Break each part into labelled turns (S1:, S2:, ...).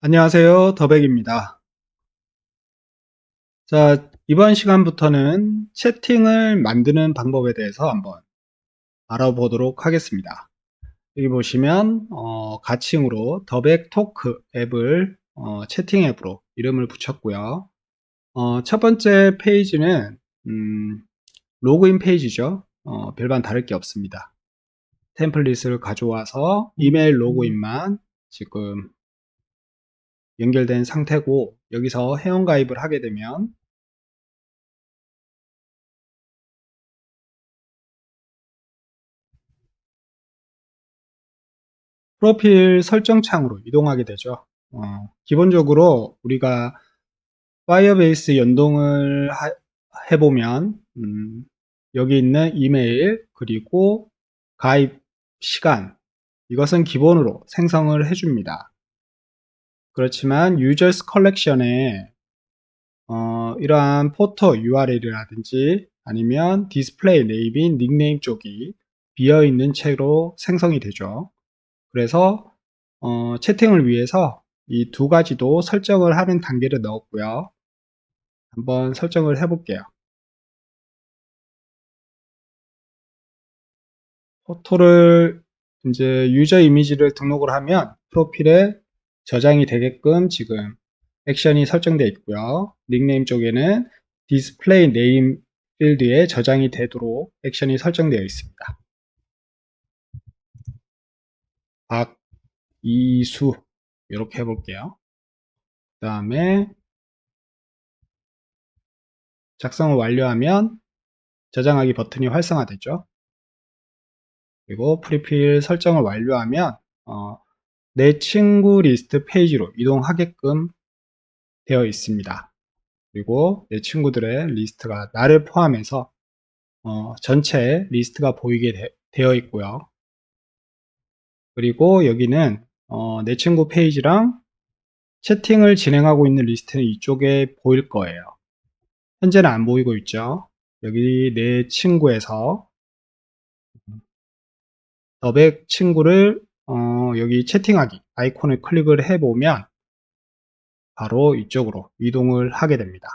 S1: 안녕하세요. 더백입니다. 자, 이번 시간부터는 채팅을 만드는 방법에 대해서 한번 알아보도록 하겠습니다. 여기 보시면 가칭으로 더백 토크 앱을 채팅 앱으로 이름을 붙였고요. 첫 번째 페이지는 로그인 페이지죠. 별반 다를 게 없습니다. 템플릿을 가져와서 이메일 로그인만 지금 연결된 상태고, 여기서 회원가입을 하게 되면 프로필 설정 창으로 이동하게 되죠. 기본적으로 우리가 파이어베이스 연동을 해보면 여기 있는 이메일 그리고 가입 시간, 이것은 기본으로 생성을 해줍니다. 그렇지만 유저스 컬렉션에 이러한 포토 URL이라든지 아니면 디스플레이 네임인 닉네임 쪽이 비어있는 채로 생성이 되죠. 그래서 채팅을 위해서 이 두 가지도 설정을 하는 단계를 넣었고요. 한번 설정을 해볼게요. 포토를 이제 유저 이미지를 등록을 하면 프로필에 저장이 되게끔 지금 액션이 설정되어 있고요. 닉네임 쪽에는 디스플레이 네임 필드에 저장이 되도록 액션이 설정되어 있습니다. 박이수 이렇게 해볼게요. 그 다음에 작성을 완료하면 저장하기 버튼이 활성화되죠. 그리고 프리필 설정을 완료하면 내 친구 리스트 페이지로 이동하게끔 되어 있습니다. 그리고 내 친구들의 리스트가 나를 포함해서 전체 리스트가 보이게 되어 있고요. 그리고 여기는 내 친구 페이지랑 채팅을 진행하고 있는 리스트는 이쪽에 보일 거예요. 현재는 안 보이고 있죠. 여기 내 친구에서 더백 친구를 여기 채팅하기 아이콘을 클릭을 해보면 바로 이쪽으로 이동을 하게 됩니다.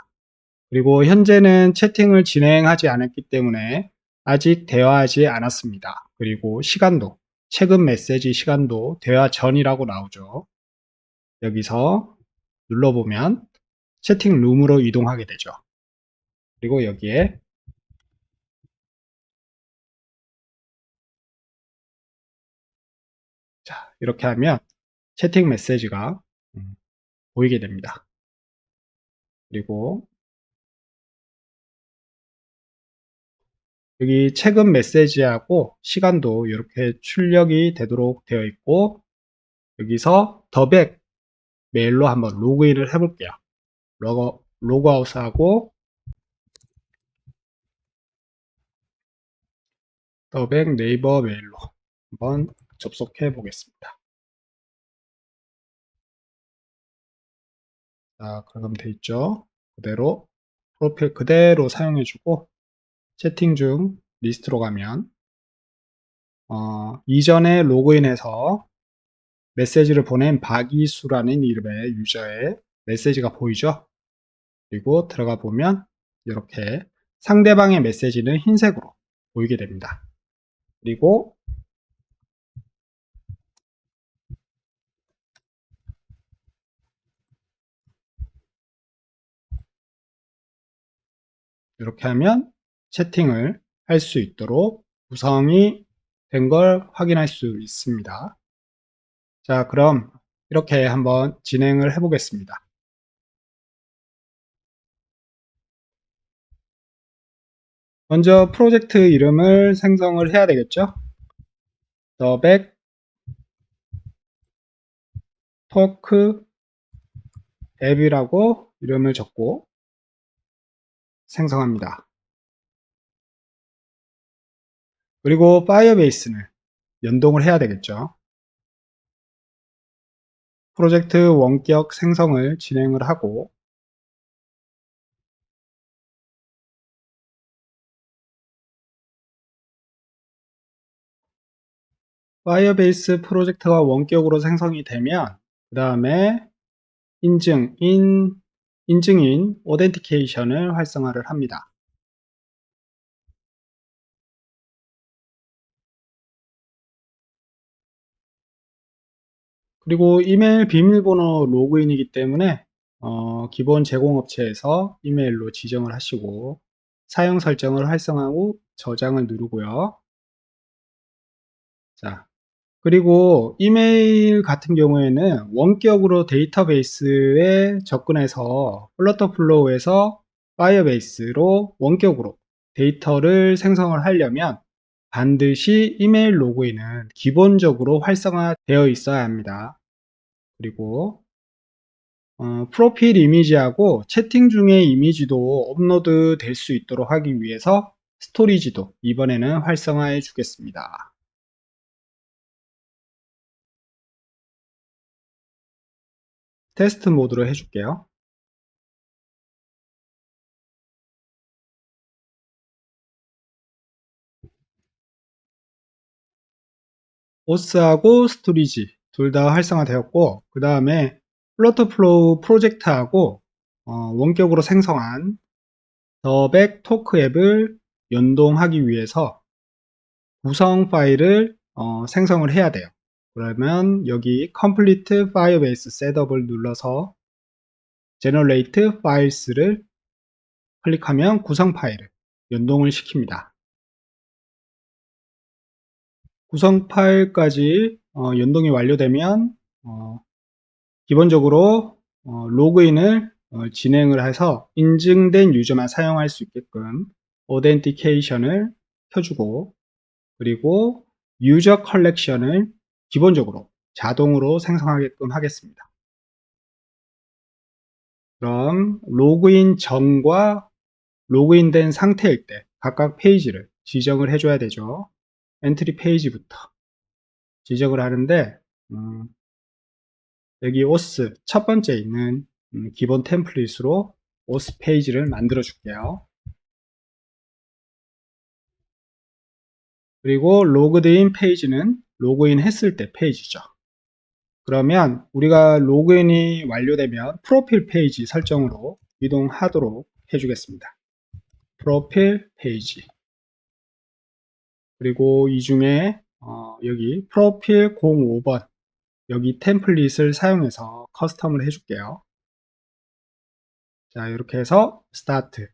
S1: 그리고 현재는 채팅을 진행하지 않았기 때문에 아직 대화하지 않았습니다. 그리고 시간도, 최근 메시지 시간도 대화 전이라고 나오죠. 여기서 눌러보면 채팅 룸으로 이동하게 되죠. 그리고 여기에 자, 이렇게 하면 채팅 메시지가 보이게 됩니다. 그리고 여기 최근 메시지하고 시간도 이렇게 출력이 되도록 되어 있고, 여기서 더백 메일로 한번 로그인을 해볼게요. 로그아웃하고 더백 네이버 메일로 한번 접속해 보겠습니다. 자, 그럼 돼 있죠. 그대로 프로필 그대로 사용해주고 채팅 중 리스트로 가면 이전에 로그인해서 메시지를 보낸 박이수라는 이름의 유저의 메시지가 보이죠. 그리고 들어가 보면 이렇게 상대방의 메시지는 흰색으로 보이게 됩니다. 그리고 이렇게 하면 채팅을 할 수 있도록 구성이 된 걸 확인할 수 있습니다. 자, 그럼 이렇게 한번 진행을 해 보겠습니다. 먼저 프로젝트 이름을 생성을 해야 되겠죠. 더백 토크 앱이라고 이름을 적고 생성합니다. 그리고 파이어베이스는 연동을 해야 되겠죠. 프로젝트 원격 생성을 진행을 하고 파이어베이스 프로젝트가 원격으로 생성이 되면 그 다음에 인증인 오덴티케이션을 활성화를 합니다. 그리고 이메일 비밀번호 로그인이기 때문에 기본 제공업체에서 이메일로 지정을 하시고 사용 설정을 활성화 후 저장을 누르고요. 자, 그리고 이메일 같은 경우에는 원격으로 데이터베이스에 접근해서 플러터플로우에서 파이어베이스로 원격으로 데이터를 생성을 하려면 반드시 이메일 로그인은 기본적으로 활성화되어 있어야 합니다. 그리고 프로필 이미지하고 채팅 중의 이미지도 업로드 될 수 있도록 하기 위해서 스토리지도 이번에는 활성화해 주겠습니다. 테스트 모드로 해줄게요. 오스하고 스토리지 둘 다 활성화되었고, 그 다음에 플러터플로우 프로젝트하고 원격으로 생성한 더백 토크 앱을 연동하기 위해서 구성 파일을 생성을 해야 돼요. 그러면 여기 Complete Firebase Setup을 눌러서 Generate Files를 클릭하면 구성 파일을 연동을 시킵니다. 구성 파일까지 연동이 완료되면 기본적으로 로그인을 진행을 해서 인증된 유저만 사용할 수 있게끔 오덴티케이션을 켜주고, 그리고 유저 컬렉션을 기본적으로 자동으로 생성하게끔 하겠습니다. 그럼 로그인 전과 로그인된 상태일 때 각각 페이지를 지정을 해줘야 되죠. 엔트리 페이지부터 지정을 하는데 여기 오스 첫 번째 있는 기본 템플릿으로 오스 페이지를 만들어 줄게요. 그리고 로그드인 페이지는 로그인 했을 때 페이지죠. 그러면 우리가 로그인이 완료되면 프로필 페이지 설정으로 이동하도록 해주겠습니다. 프로필 페이지. 그리고 이 중에 여기 프로필 05번 여기 템플릿을 사용해서 커스텀을 해줄게요. 자, 이렇게 해서 스타트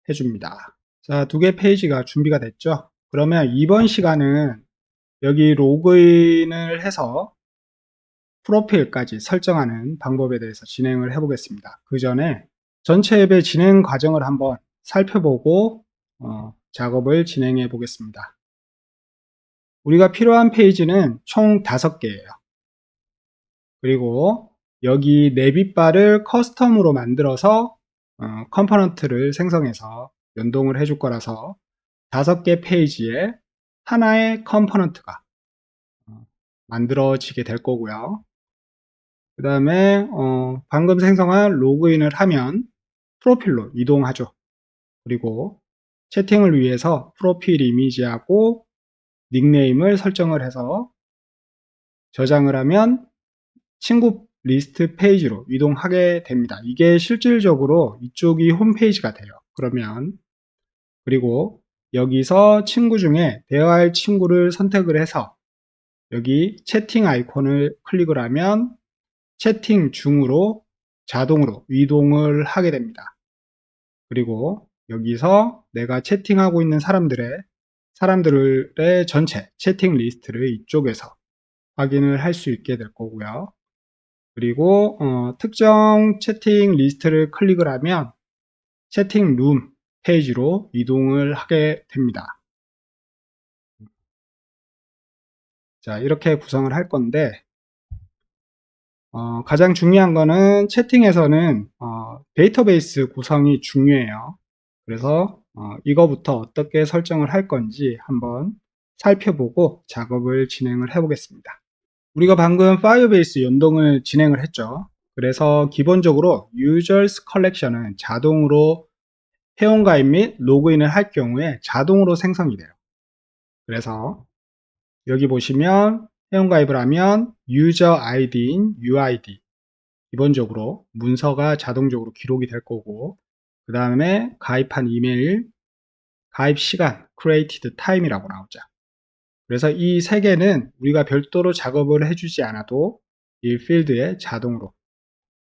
S1: 해줍니다. 자, 두 개 페이지가 준비가 됐죠? 그러면 이번 시간은 여기 로그인을 해서 프로필까지 설정하는 방법에 대해서 진행을 해 보겠습니다. 그 전에 전체 앱의 진행 과정을 한번 살펴보고 작업을 진행해 보겠습니다. 우리가 필요한 페이지는 총 5개예요. 그리고 여기 네빗바를 커스텀으로 만들어서 컴포넌트를 생성해서 연동을 해줄 거라서 5개 페이지에 하나의 컴포넌트가 만들어지게 될 거고요. 그 다음에 방금 생성한 로그인을 하면 프로필로 이동하죠. 그리고 채팅을 위해서 프로필 이미지하고 닉네임을 설정을 해서 저장을 하면 친구 리스트 페이지로 이동하게 됩니다. 이게 실질적으로 이쪽이 홈페이지가 돼요. 그러면 그리고 여기서 친구 중에 대화할 친구를 선택을 해서 여기 채팅 아이콘을 클릭을 하면 채팅 중으로 자동으로 이동을 하게 됩니다. 그리고 여기서 내가 채팅하고 있는 사람들의 전체 채팅 리스트를 이쪽에서 확인을 할 수 있게 될 거고요. 그리고 특정 채팅 리스트를 클릭을 하면 채팅 룸 페이지로 이동을 하게 됩니다. 자, 이렇게 구성을 할 건데 가장 중요한 거는 채팅에서는 데이터베이스 구성이 중요해요. 그래서 이거부터 어떻게 설정을 할 건지 한번 살펴보고 작업을 진행을 해 보겠습니다. 우리가 방금 파이어베이스 연동을 진행을 했죠. 그래서 기본적으로 Users Collection은 자동으로 회원가입 및 로그인을 할 경우에 자동으로 생성이 돼요. 그래서 여기 보시면 회원가입을 하면 유저 아이디인 UID 기본적으로 문서가 자동적으로 기록이 될 거고, 그 다음에 가입한 이메일, 가입 시간, created time이라고 나오죠. 그래서 이 세 개는 우리가 별도로 작업을 해주지 않아도 이 필드에 자동으로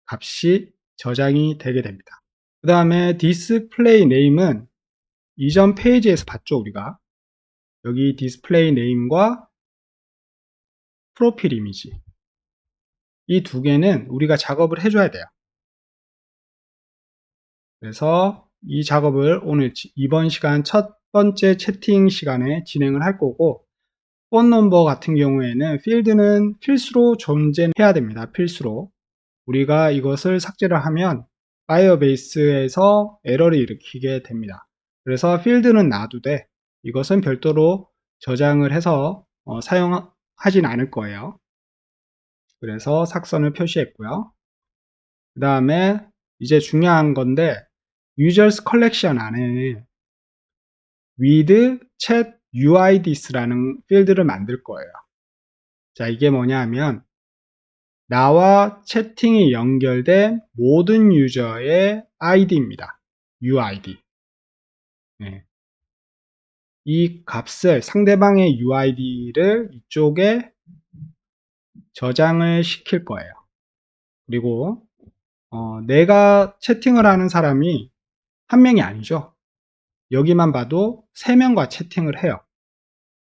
S1: 값이 저장이 되게 됩니다. 그 다음에 display name은 이전 페이지에서 봤죠, 우리가. 여기 display name과 프로필 이미지. 이 두 개는 우리가 작업을 해줘야 돼요. 그래서 이 작업을 오늘 이번 시간 첫 번째 채팅 시간에 진행을 할 거고, 폰 넘버 같은 경우에는 필드는 필수로 존재해야 됩니다. 필수로. 우리가 이것을 삭제를 하면 파이어베이스에서 에러를 일으키게 됩니다. 그래서 필드는 놔두되 이것은 별도로 저장을 해서 사용하진 않을 거예요. 그래서 삭선을 표시했고요. 그 다음에 이제 중요한 건데 Users Collection 안에 with chat UIDs라는 필드를 만들 거예요. 자, 이게 뭐냐 하면 나와 채팅이 연결된 모든 유저의 ID입니다. UID. 네. 이 값을 상대방의 UID를 이쪽에 저장을 시킬 거예요. 그리고 내가 채팅을 하는 사람이 한 명이 아니죠. 여기만 봐도 3명과 채팅을 해요.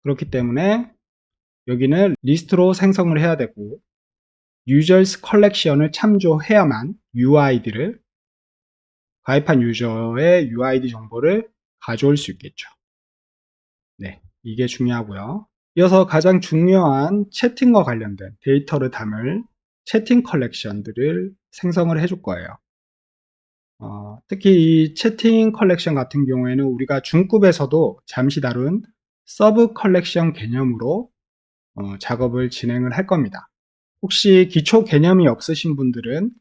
S1: 그렇기 때문에 여기는 리스트로 생성을 해야 되고 Users Collection을 참조해야만 UID를 가입한 유저의 UID 정보를 가져올 수 있겠죠. 네, 이게 중요하고요. 이어서 가장 중요한 채팅과 관련된 데이터를 담을 채팅 컬렉션들을 생성을 해줄 거예요. 특히 이 채팅 컬렉션 같은 경우에는 우리가 중급에서도 잠시 다룬 서브 컬렉션 개념으로 작업을 진행을 할 겁니다. 혹시 기초 개념이 없으신 분들은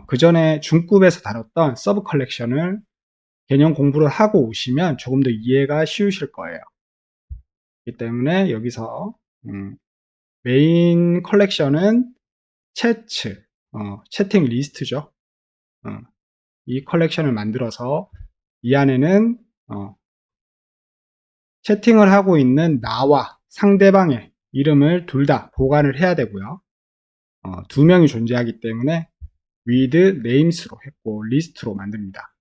S1: 그 전에 중급에서 다뤘던 서브 컬렉션을 개념 공부를 하고 오시면 조금 더 이해가 쉬우실 거예요. 그렇기 때문에 여기서 메인 컬렉션은 채츠, 채팅 리스트죠. 이 컬렉션을 만들어서 이 안에는 채팅을 하고 있는 나와 상대방의 이름을 둘 다 보관을 해야 되고요. 두 명이 존재하기 때문에 with names로 했고 리스트로 만듭니다.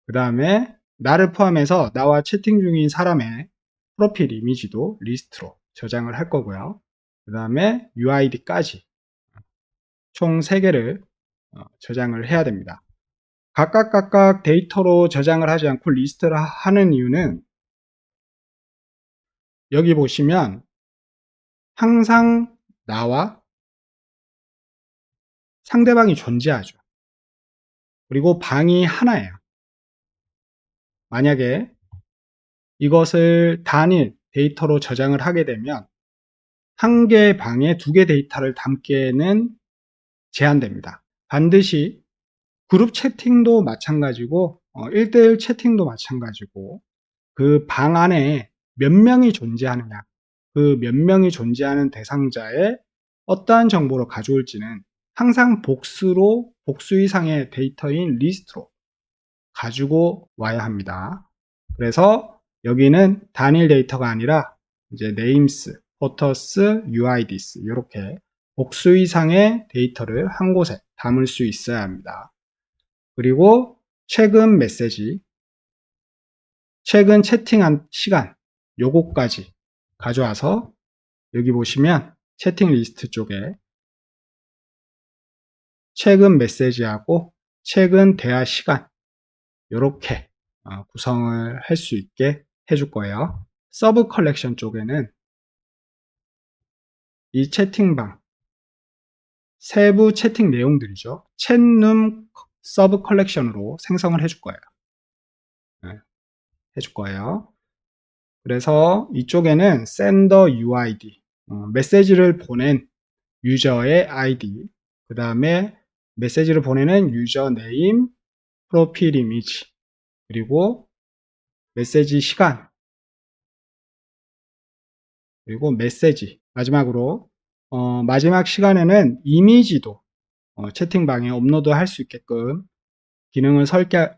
S1: 그 다음에 나를 포함해서 나와 채팅 중인 사람의 프로필 이미지도 리스트로 저장을 할 거고요. 그 다음에 UID까지 총 3개를 저장을 해야 됩니다. 각각 데이터로 저장을 하지 않고 리스트를 하는 이유는 여기 보시면 항상 나와 상대방이 존재하죠. 그리고 방이 하나예요. 만약에 이것을 단일 데이터로 저장을 하게 되면 한 개의 방에 2개 데이터를 담기에는 제한됩니다. 반드시 그룹 채팅도 마찬가지고 1대1 채팅도 마찬가지고 그 방 안에 몇 명이 존재하느냐, 그 몇 명이 존재하는 대상자의 어떠한 정보를 가져올지는 항상 복수 이상의 데이터인 리스트로 가지고 와야 합니다. 그래서 여기는 단일 데이터가 아니라 이제 names, photos, UIDs 이렇게 복수 이상의 데이터를 한 곳에 담을 수 있어야 합니다. 그리고 최근 메시지, 최근 채팅한 시간 요거까지 가져와서 여기 보시면 채팅 리스트 쪽에 최근 메시지하고 최근 대화 시간 이렇게 구성을 할 수 있게 해줄 거예요. 서브 컬렉션 쪽에는 이 채팅방 세부 채팅 내용들이죠. 챗룸 서브 컬렉션으로 생성을 해줄 거예요. 네, 해줄 거예요. 그래서 이쪽에는 sender UID 메시지를 보낸 유저의 ID 그 다음에 메시지를 보내는 유저 네임, 프로필 이미지 그리고 메시지 시간 그리고 메시지 마지막으로 마지막 시간에는 이미지도 채팅방에 업로드 할 수 있게끔 기능을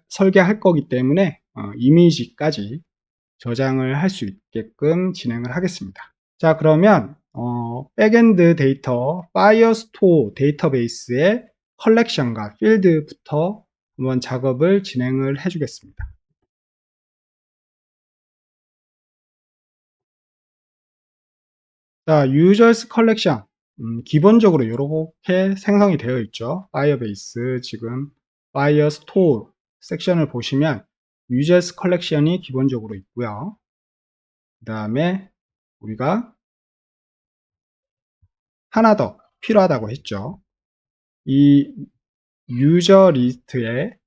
S1: 설계할 거기 때문에 이미지까지 저장을 할 수 있게끔 진행을 하겠습니다. 자, 그러면 백엔드 데이터 파이어스토어 데이터베이스의 컬렉션과 필드부터 한번 작업을 진행을 해주겠습니다. 자, users collection 기본적으로 이렇게 생성이 되어 있죠. 파이어베이스 지금 파이어스토어 섹션을 보시면 users collection이 기본적으로 있고요. 그 다음에 우리가 하나 더 필요하다고 했죠. 이 유저 리스트에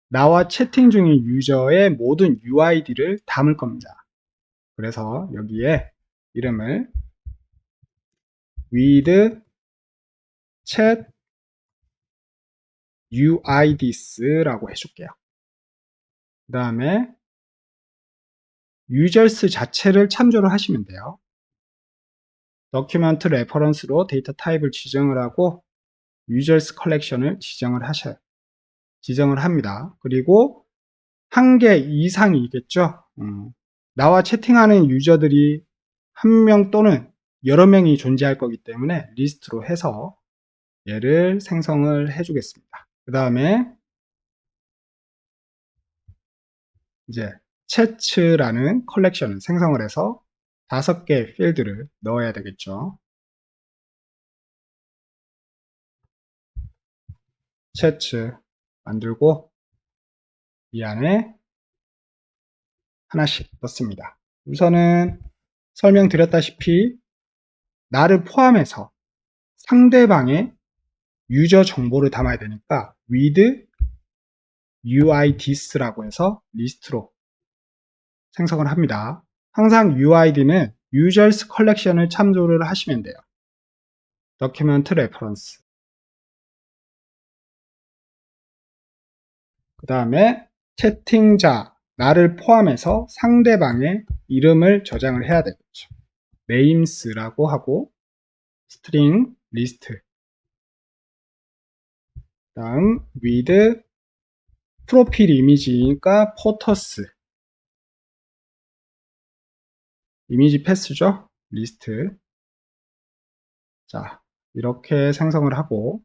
S1: 나와 채팅 중인 유저의 모든 UID를 담을 겁니다. 그래서 여기에 이름을 with chat UIDs라고 해줄게요. 그 다음에 users 자체를 참조를 하시면 돼요. document reference로 데이터 타입을 지정을 하고 users collection을 지정을 합니다. 그리고 한 개 이상이겠죠. 나와 채팅하는 유저들이 한 명 또는 여러 명이 존재할 거기 때문에 리스트로 해서 얘를 생성을 해주겠습니다. 그 다음에 이제 채츠라는 컬렉션을 생성을 해서 5개 필드를 넣어야 되겠죠. 채츠 만들고 이 안에 하나씩 넣습니다. 우선은 설명드렸다시피 나를 포함해서 상대방의 유저 정보를 담아야 되니까 with UIDs라고 해서 리스트로 생성을 합니다. 항상 UID는 Users Collection을 참조를 하시면 돼요. Document Reference. 그 다음에 채팅자, 나를 포함해서 상대방의 이름을 저장을 해야 되겠죠. names라고 하고 string list. 그 다음 with 프로필 이미지니까 photos. 이미지 패스죠. 리스트. 자, 이렇게 생성을 하고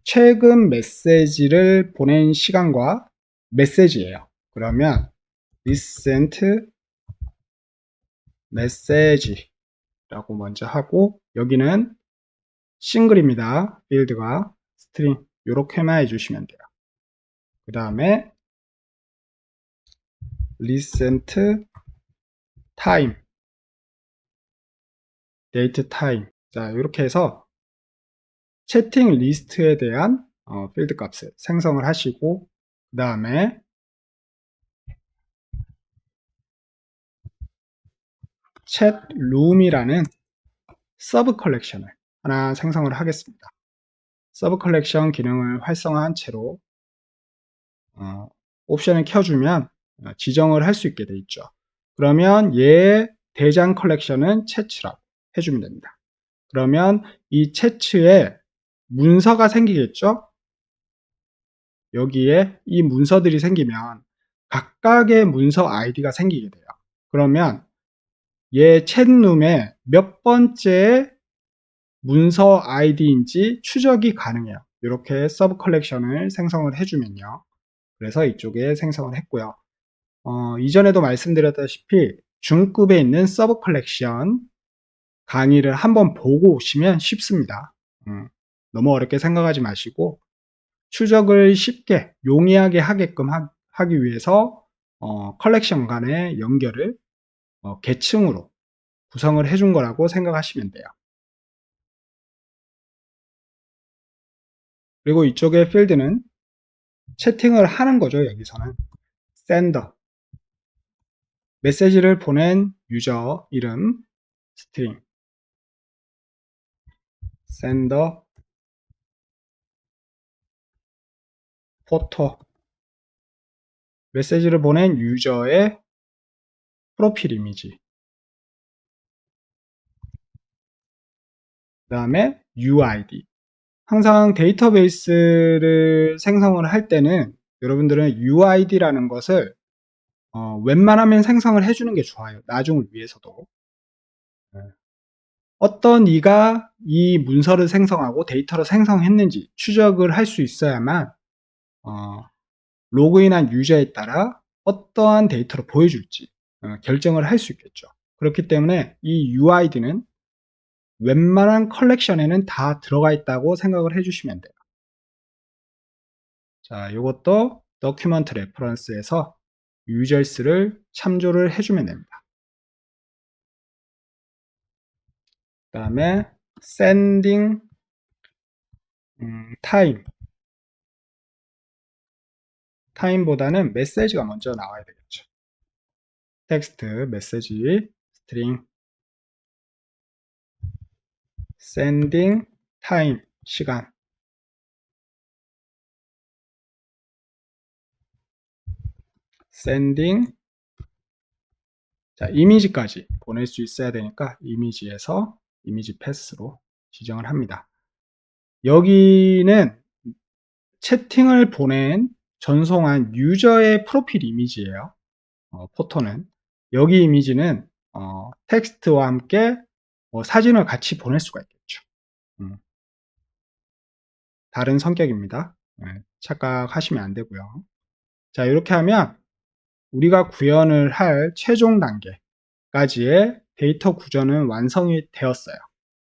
S1: 최근 메시지를 보낸 시간과 메시지예요. 그러면 recent message라고 먼저 하고 여기는 싱글입니다. 필드가 스트링 이렇게만 해주시면 돼요. 그 다음에 recent time date time. 자, 이렇게 해서 채팅 리스트에 대한 필드 값을 생성을 하시고 그 다음에 chatroom이라는 서브 컬렉션을 하나 생성을 하겠습니다. 서브 컬렉션 기능을 활성화한 채로 옵션을 켜주면 지정을 할 수 있게 되어 있죠. 그러면 얘의 대장 컬렉션은 채츠라고 해주면 됩니다. 그러면 이 채츠에 문서가 생기겠죠? 여기에 이 문서들이 생기면 각각의 문서 아이디가 생기게 돼요. 그러면 얘 챗룸에 몇 번째 문서 아이디인지 추적이 가능해요. 이렇게 서브 컬렉션을 생성을 해주면요. 그래서 이쪽에 생성을 했고요. 이전에도 말씀드렸다시피 중급에 있는 서브 컬렉션 강의를 한번 보고 오시면 쉽습니다. 너무 어렵게 생각하지 마시고 추적을 쉽게 용이하게 하게끔 하기 위해서 컬렉션 간의 연결을 계층으로 구성을 해준 거라고 생각하시면 돼요. 그리고 이쪽의 필드는 채팅을 하는 거죠. 여기서는 sender 메시지를 보낸 유저 이름 스트링 sender 포토 메시지를 보낸 유저의 프로필 이미지 그 다음에 UID 항상 데이터베이스를 생성을 할 때는 여러분들은 UID라는 것을 웬만하면 생성을 해주는 게 좋아요. 나중을 위해서도. 네. 어떤 이가 이 문서를 생성하고 데이터를 생성했는지 추적을 할 수 있어야만 로그인한 유저에 따라 어떠한 데이터를 보여줄지 결정을 할 수 있겠죠. 그렇기 때문에 이 UID는 웬만한 컬렉션에는 다 들어가 있다고 생각을 해주시면 돼요. 자, 이것도 도큐먼트 레퍼런스에서 유저스를 참조를 해주면 됩니다. 그 다음에 sending time time보다는 메시지가 먼저 나와야 되겠죠. 텍스트, 메시지, 스트링 sending time 시간 sending 자, 이미지까지 보낼 수 있어야 되니까 이미지에서 이미지 패스로 지정을 합니다. 여기는 채팅을 보낸 전송한 유저의 프로필 이미지예요. 포토는 여기 이미지는 텍스트와 함께 사진을 같이 보낼 수가 있겠죠. 다른 성격입니다. 착각하시면 안 되고요. 자, 이렇게 하면 우리가 구현을 할 최종 단계까지의 데이터 구조는 완성이 되었어요.